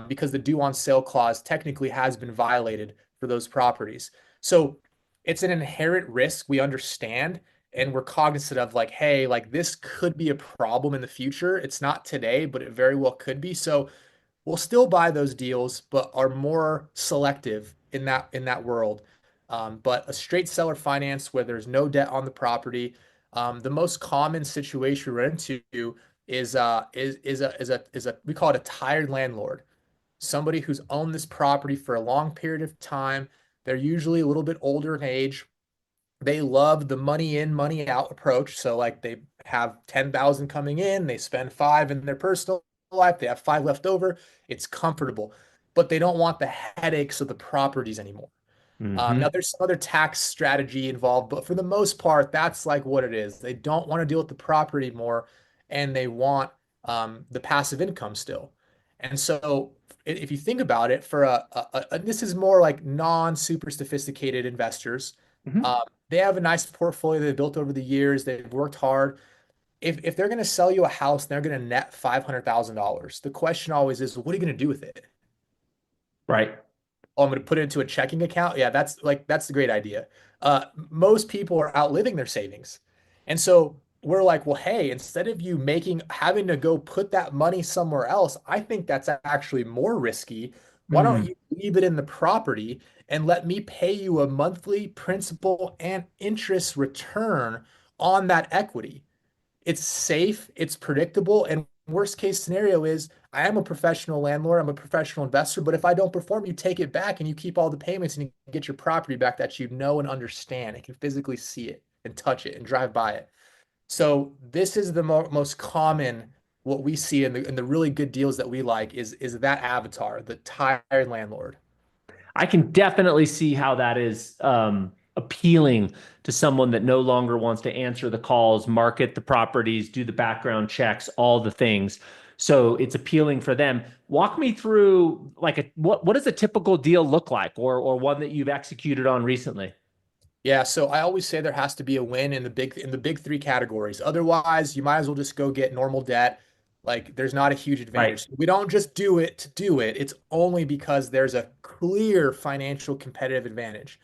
Speaker 2: because the due on sale clause technically has been violated for those properties. So it's an inherent risk we understand, and we're cognizant of, like, hey, like this could be a problem in the future. It's not today, but it very well could be. So we'll still buy those deals, but are more selective in that world. But a straight seller finance where there's no debt on the property, the most common situation we run into is a we call it a tired landlord, somebody who's owned this property for a long period of time. They're usually a little bit older in age. They love the money in, money out approach. So like they have 10,000 coming in, they spend five in their personal life, they have five left over. It's comfortable, but they don't want the headaches of the properties anymore. Now
Speaker 1: Hmm.
Speaker 2: there's some other tax strategy involved, but for the most part, that's like what it is. They don't want to deal with the property more, and they want the passive income still. And so, if you think about it, for this is more like non-super sophisticated investors.
Speaker 1: Hmm.
Speaker 2: They have a nice portfolio they built over the years. They've worked hard. If they're going to sell you a house, and they're going to net $500,000. The question always is, what are you going to do with it?
Speaker 1: Right.
Speaker 2: Oh, I'm going to put it into a checking account. Yeah, that's a great idea. Most people are outliving their savings. And so we're like, well, hey, instead of you having to go put that money somewhere else, I think that's actually more risky. Why don't
Speaker 1: Mm.
Speaker 2: you leave it in the property and let me pay you a monthly principal and interest return on that equity? It's safe, it's predictable, and worst case scenario is I am a professional landlord, I'm a professional investor, but if I don't perform, you take it back and you keep all the payments and you get your property back that you know and understand and can physically see it and touch it and drive by it. So this is the most common, what we see in the really good deals that we like is that avatar, the tired landlord.
Speaker 1: I can definitely see how that is appealing to someone that no longer wants to answer the calls, market the properties, do the background checks, all the things. So it's appealing for them. Walk me through like what does a typical deal look like, or one that you've executed on recently?
Speaker 2: Yeah, so I always say there has to be a win in the big three categories. Otherwise, you might as well just go get normal debt. Like there's not a huge
Speaker 1: Right.
Speaker 2: advantage. We don't just do it to do it. It's only because there's a clear financial competitive advantage.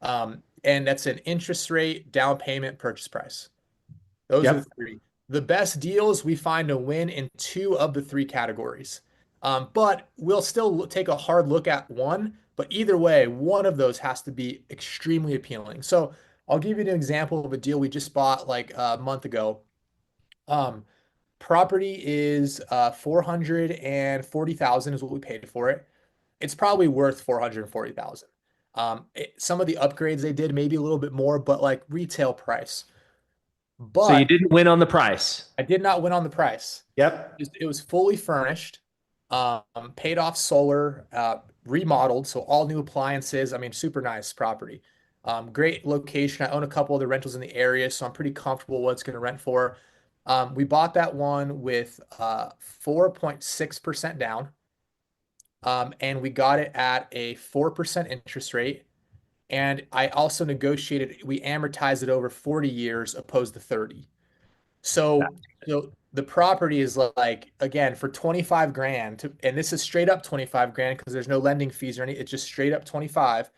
Speaker 2: And that's an interest rate, down payment, purchase price. Those are the
Speaker 1: Yep.
Speaker 2: three. The best deals we find a win in two of the three categories. But we'll still take a hard look at one. But either way, one of those has to be extremely appealing. So I'll give you an example of a deal we just bought like a month ago. Um, Property is 440,000 is what we paid for it. It's probably worth 440,000. Some of the upgrades they did maybe a little bit more, but like retail price.
Speaker 1: So you
Speaker 2: But
Speaker 1: didn't win on the price.
Speaker 2: I did not win on the price.
Speaker 1: Yep.
Speaker 2: It was fully furnished, paid off solar, remodeled, so all new appliances. I mean, super nice property. Great location. I own a couple of the rentals in the area, so I'm pretty comfortable what it's going to rent for. We bought that one with 4.6% down. And we got it at a 4% interest rate. And I also negotiated, we amortized it over 40 years opposed to 30. So the property is like, again, for 25 grand and this is straight up 25 grand because there's no lending fees or any, it's just straight up 25.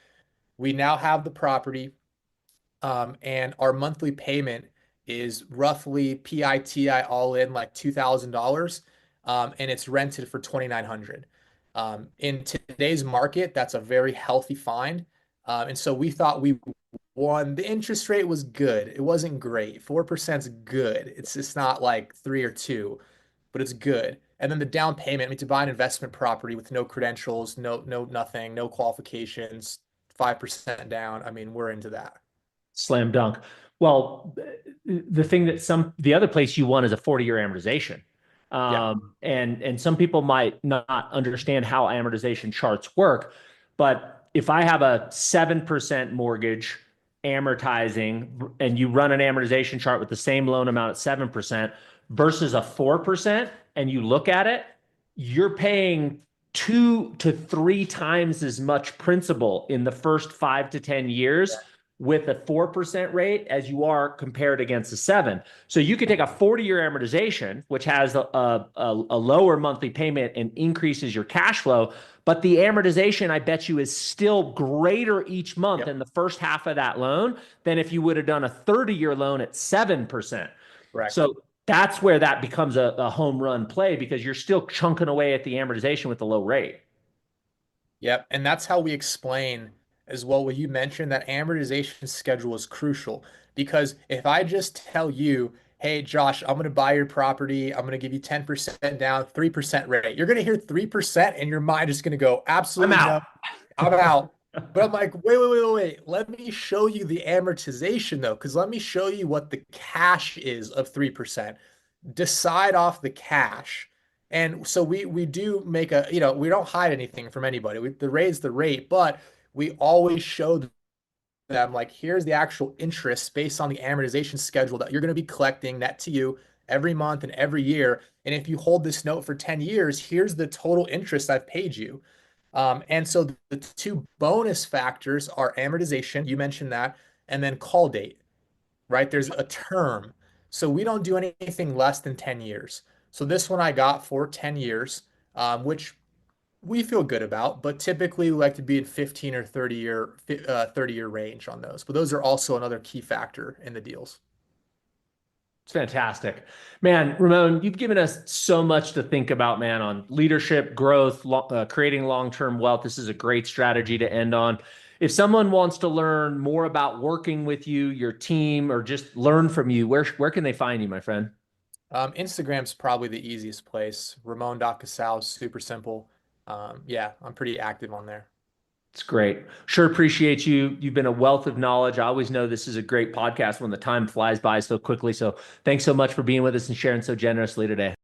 Speaker 2: We now have the property, and our monthly payment is roughly PITI all in like $2,000. And it's rented for 2,900. In today's market, that's a very healthy find. And so we thought we won. The interest rate was good. It wasn't great. 4% is good. It's just not like 3 or 2, but it's good. And then the down payment, I mean, to buy an investment property with no credentials, no nothing, no qualifications, 5% down. I mean, we're into that.
Speaker 1: Slam dunk. Well, the thing that the other place you won is a 40-year amortization.
Speaker 2: Yeah.
Speaker 1: And some people might not understand how amortization charts work, but if I have a 7% mortgage amortizing and you run an amortization chart with the same loan amount at 7% versus a 4%, and you look at it, you're paying 2 to 3 times as much principal in the first 5 to 10 years with a 4% rate as you are compared against a 7. So you could take a 40-year amortization, which has a lower monthly payment and increases your cash flow, but the amortization, I bet you, is still greater each month in the first half of that loan than if you would have done a 30-year loan at 7%.
Speaker 2: Correct.
Speaker 1: So that's where that becomes a home run play, because you're still chunking away at the amortization with the low rate.
Speaker 2: Yep. And that's how we explain as well what you mentioned, that amortization schedule is crucial, because if I just tell you, hey, Josh, I'm going to buy your property, I'm going to give you 10% down, 3% rate, you're going to hear 3% and your mind is going to go, absolutely
Speaker 1: I'm
Speaker 2: no,
Speaker 1: out.
Speaker 2: I'm out. But I'm like, wait. Let me show you the amortization though, because let me show you what the cash is of 3%. Decide off the cash. And so we do make a, we don't hide anything from anybody. The rate's the rate, but we always show them like, here's the actual interest based on the amortization schedule that you're going to be collecting net to you every month and every year. And if you hold this note for 10 years, here's the total interest I've paid you. And so the 2 bonus factors are amortization, you mentioned that, and then call date, right? There's a term. So we don't do anything less than 10 years. So this one I got for 10 years, which we feel good about, but typically we like to be in 15 or 30-year range on those. But those are also another key factor in the deals.
Speaker 1: It's fantastic, man. Ramon, you've given us so much to think about, man, on leadership, growth, creating long-term wealth. This is a great strategy to end on. If someone wants to learn more about working with you, your team, or just learn from you, where can they find you, my friend?
Speaker 2: Instagram's probably the easiest place. Ramon.Casaus, super simple. Yeah, I'm pretty active on there.
Speaker 1: It's great. Sure appreciate you. You've been a wealth of knowledge. I always know this is a great podcast when the time flies by so quickly. So thanks so much for being with us and sharing so generously today.